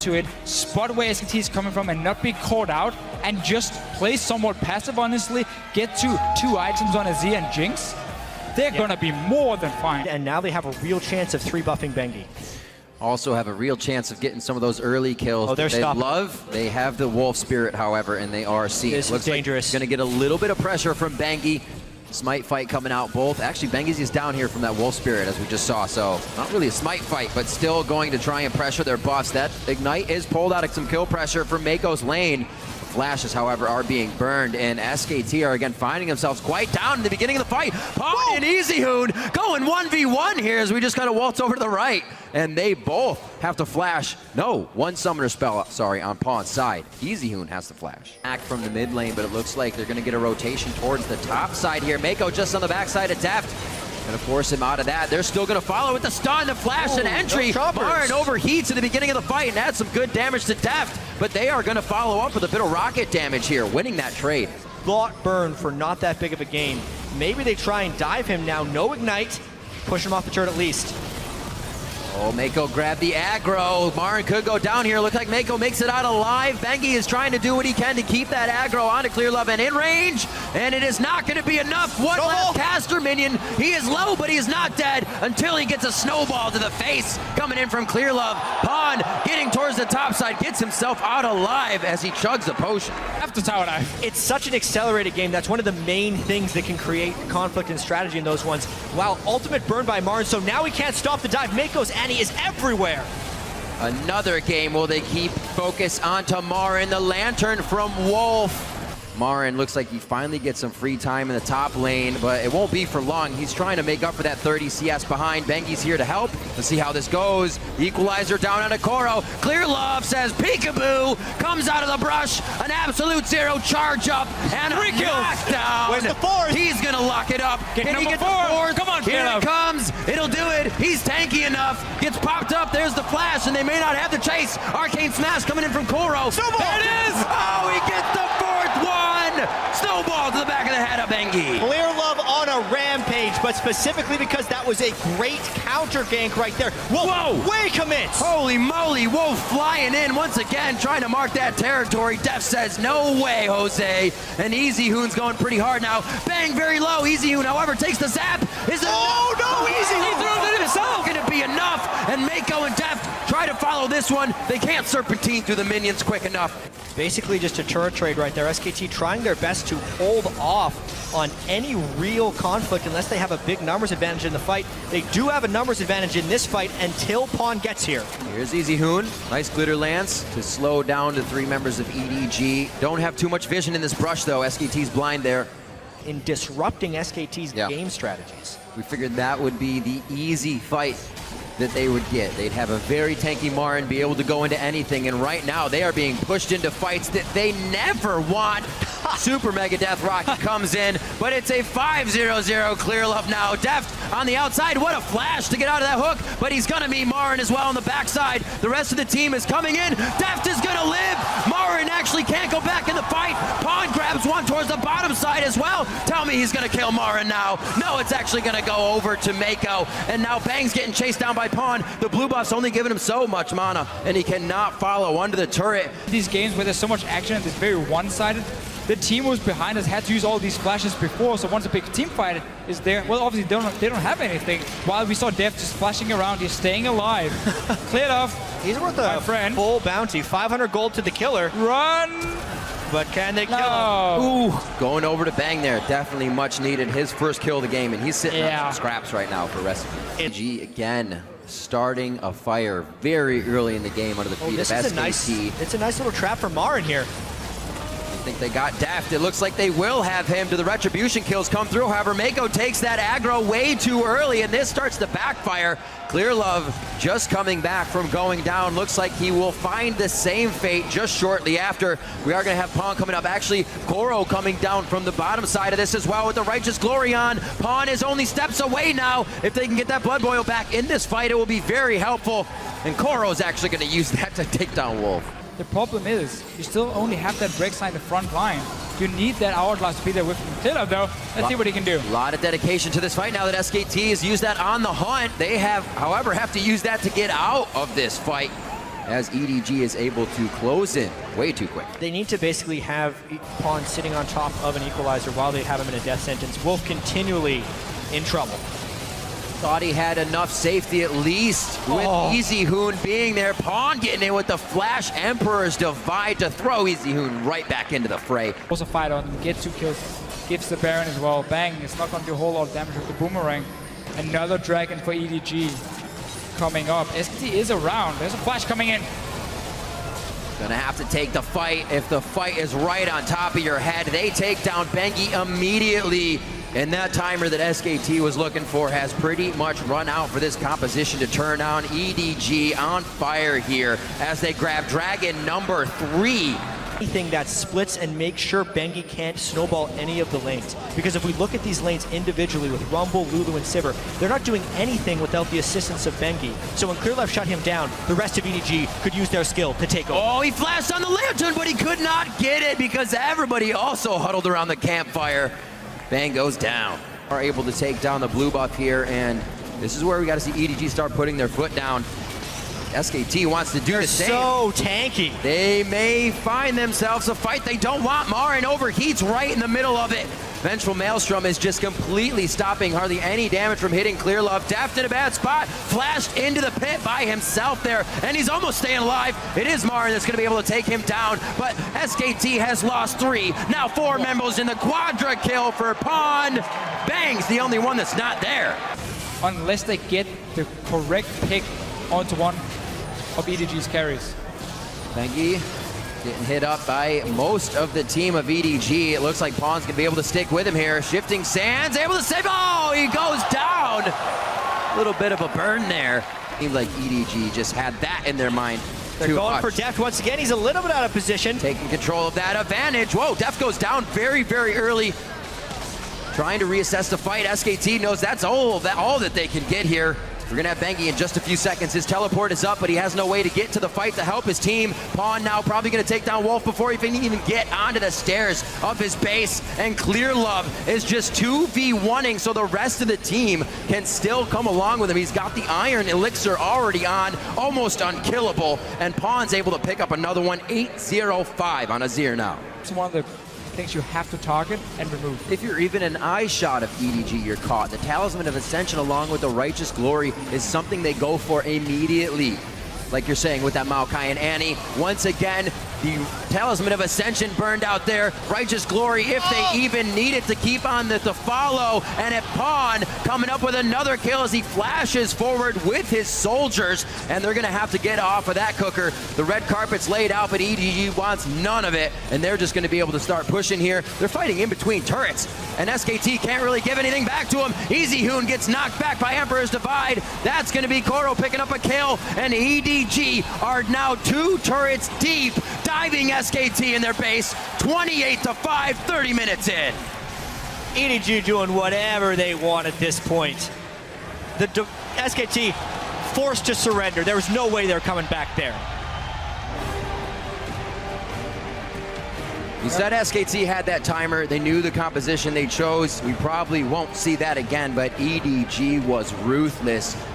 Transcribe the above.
into it, spot where SKT is coming from and not be caught out, and just play somewhat passive, honestly, get to 2 items on Azir and Jinx, they're gonna be more than fine. And now they have a real chance of 3-buffing Bengi. Also have a real chance of getting some of those early kills. Oh, they're stopping. They have the Wolf Spirit, however, and they are seeing. This is dangerous. Like gonna get a little bit of pressure from Bengi. Smite fight coming out both. Actually, Bengi's is down here from that Wolf Spirit, as we just saw, so not really a smite fight, but still going to try and pressure their buffs. That Ignite is pulled out of some kill pressure from Mako's lane. Flashes, however, are being burned, and SKT are again finding themselves quite down in the beginning of the fight. Pawn and EasyHoon going 1v1 here as we just kind of waltz over to the right, and they both have to flash. No, one summoner spell, sorry, on Pawn's side. EasyHoon has to flash. Back from the mid lane, but it looks like they're going to get a rotation towards the top side here. Mako just on the backside of Deft. Gonna force him out of that. They're still gonna follow with the stun, the flash, and entry. Marin overheats at the beginning of the fight and adds some good damage to Deft, but they are gonna follow up with a bit of rocket damage here, winning that trade. Block burn for not that big of a gain. Maybe they try and dive him now. No Ignite. Push him off the turret at least. Oh, Mako grabbed the aggro. Marin could go down here. Look like Mako makes it out alive. Bengi is trying to do what he can to keep that aggro onto Clearlove and in range, and it is not going to be enough. One last caster minion. He is low, but he is not dead until he gets a snowball to the face coming in from Clearlove. Pawn getting towards the top side, gets himself out alive as he chugs a potion. After tower dive. It's such an accelerated game. That's one of the main things that can create conflict and strategy in those ones. Wow, ultimate burn by Marin, so now he can't stop the dive. Mako's Annie is everywhere. Another game. Will they keep focus onto Marin? The lantern from Wolf. Marin looks like he finally gets some free time in the top lane, but it won't be for long. He's trying to make up for that 30 CS behind. Bengi's here to help. Let's see how this goes. Equalizer down on Akoro. Clearlove says peekaboo, comes out of the brush. An absolute zero charge up and a knockdown. Where's the fourth? He's gonna lock it up. Can he get the fourth? Come on, here Clearlove. it comes. It'll do it. He's tanky enough. Gets popped up. There's the flash, and they may not have the chase. Arcane Smash coming in from Koro. Snowball. There it is. Oh, he gets the fourth one. Snowball to the back of the head of Bengi. Clearlove on a rampage, but specifically because that was a great counter gank right there. Whoa! Way commits! Holy moly, Wolf flying in once again, trying to mark that territory. Def says, no way, Jose. And EasyHoon's going pretty hard now. Bang, very low. EasyHoon, however, takes the zap. Is it enough? No, EasyHoon! He threw it himself. Going to be enough. And Mako and Def try to follow this one. They can't serpentine through the minions quick enough. Basically just a turret trade right there. SKT trying their best to hold off on any real conflict unless they have a big numbers advantage in the fight. They do have a numbers advantage in this fight until Pawn gets here. Here's EasyHoon. Nice glitter lance to slow down the 3 members of EDG. Don't have too much vision in this brush though. SKT's blind there. In disrupting SKT's game strategies. We figured that would be the easy fight that they would get. They'd have a very tanky Marin, be able to go into anything, and right now they are being pushed into fights that they never want. Super Mega Death Rocket comes in, but it's a 5-0-0 Clearlove now. Deft on the outside, what a flash to get out of that hook, but he's gonna meet Marin as well on the backside. The rest of the team is coming in. Deft is gonna live. Marin actually can't go back in the fight. Pawn grabs one towards the bottom side as well. Tell me he's gonna kill Marin now. No, it's actually gonna go over to Mako, and now Bang's getting chased down by Pawn. The blue buff's only giving him so much mana, and he cannot follow under the turret. These games where there's so much action and it's very one-sided, the team who was behind us had to use all these flashes before, so once a big team fight is there, well, obviously they don't have anything. While we saw Def just flashing around, he's staying alive. Cleared off. He's worth a full bounty. 500 gold to the killer. Run! But can they kill him? Ooh, going over to Bang there. Definitely much needed. His first kill of the game, and he's sitting on some scraps right now for Recipe. G again. Starting a fire very early in the game under the feet of SKT. It's a nice little trap for Marin here. I think they got Deft. It looks like they will have him. Do the retribution kills come through? However, Mako takes that aggro way too early, and this starts to backfire. Clearlove just coming back from going down. Looks like he will find the same fate just shortly after. We are going to have Pawn coming up. Actually, Koro coming down from the bottom side of this as well with the Righteous Glory on. Pawn is only steps away now. If they can get that Blood Boil back in this fight, it will be very helpful. And Koro's actually going to use that to take down Wolf. The problem is, you still only have that break side in the front line. You need that Hourglass to be there with Tiller, though. Let's see what he can do. A lot of dedication to this fight now that SKT has used that on the hunt. They have, however, have to use that to get out of this fight. as EDG is able to close in way too quick. They need to basically have Pawn sitting on top of an equalizer while they have him in a death sentence. Wolf continually in trouble. Thought he had enough safety at least with Easy Hoon being there. Pawn getting in with the flash. Emperor's Divide to throw Easy Hoon right back into the fray. Also fight on him, get 2 kills, gives the Baron as well. Bang, it's not going to do a whole lot of damage with the Boomerang. Another Dragon for EDG coming up. SKT is around. There's a flash coming in. Gonna have to take the fight. If the fight is right on top of your head, they take down Bengi immediately. And that timer that SKT was looking for has pretty much run out for this composition to turn on. EDG on fire here as they grab Dragon number 3. Anything that splits and makes sure Bengi can't snowball any of the lanes. Because if we look at these lanes individually with Rumble, Lulu, and Sivir, they're not doing anything without the assistance of Bengi. So when Clearleft shut him down, the rest of EDG could use their skill to take over. Oh, he flashed on the Lantern, but he could not get it because everybody also huddled around the campfire. Bang goes down. Are able to take down the blue buff here, and this is where we got to see EDG start putting their foot down. SKT wants to do the same. So tanky. They may find themselves a fight they don't want. Marin overheats right in the middle of it. Vengeful Maelstrom is just completely stopping hardly any damage from hitting Clearlove. Deft in a bad spot, flashed into the pit by himself there, and he's almost staying alive. It is Marin that's going to be able to take him down, but SKT has lost 3. Now 4 members in the quadra kill for Pawn. Bang's the only one that's not there. Unless they get the correct pick onto one of EDG's carries. Bengi getting hit up by most of the team of EDG. It looks like Pawn's gonna be able to stick with him here. Shifting Sands, able to save. Oh, he goes down. A little bit of a burn there. Seemed like EDG just had that in their mind. They're going for Deft once again. He's a little bit out of position. Taking control of that advantage. Whoa, Deft goes down very, very early. Trying to reassess the fight. SKT knows that's all that they can get here. We're gonna have Bengi in just a few seconds. His teleport is up, but he has no way to get to the fight to help his team. Pawn now probably gonna take down Wolf before he can even get onto the stairs of his base. And Clearlove is just 2v1ing, so the rest of the team can still come along with him. He's got the Iron Elixir already on, almost unkillable. And Pawn's able to pick up another one, 8-0-5 on Azir now. It's one of the things you have to target and remove. If you're even an eye shot of EDG, you're caught. The Talisman of Ascension along with the Righteous Glory is something they go for immediately. Like you're saying with that Maokai and Annie. Once again, the Talisman of Ascension burned out there. Righteous Glory, if they even need it to keep on the follow. And at Pawn coming up with another kill as he flashes forward with his soldiers. And they're going to have to get off of that cooker. The red carpet's laid out, but EDG wants none of it. And they're just going to be able to start pushing here. They're fighting in between turrets. And SKT can't really give anything back to him. Easy Hoon gets knocked back by Emperor's Divide. That's going to be Koro picking up a kill. And EDG are now 2 turrets deep, diving SKT in their base. 28-5, 30 minutes in. EDG doing whatever they want at this point. The SKT forced to surrender. There was no way they're coming back there. You said SKT had that timer. They knew the composition they chose. We probably won't see that again, but EDG was ruthless.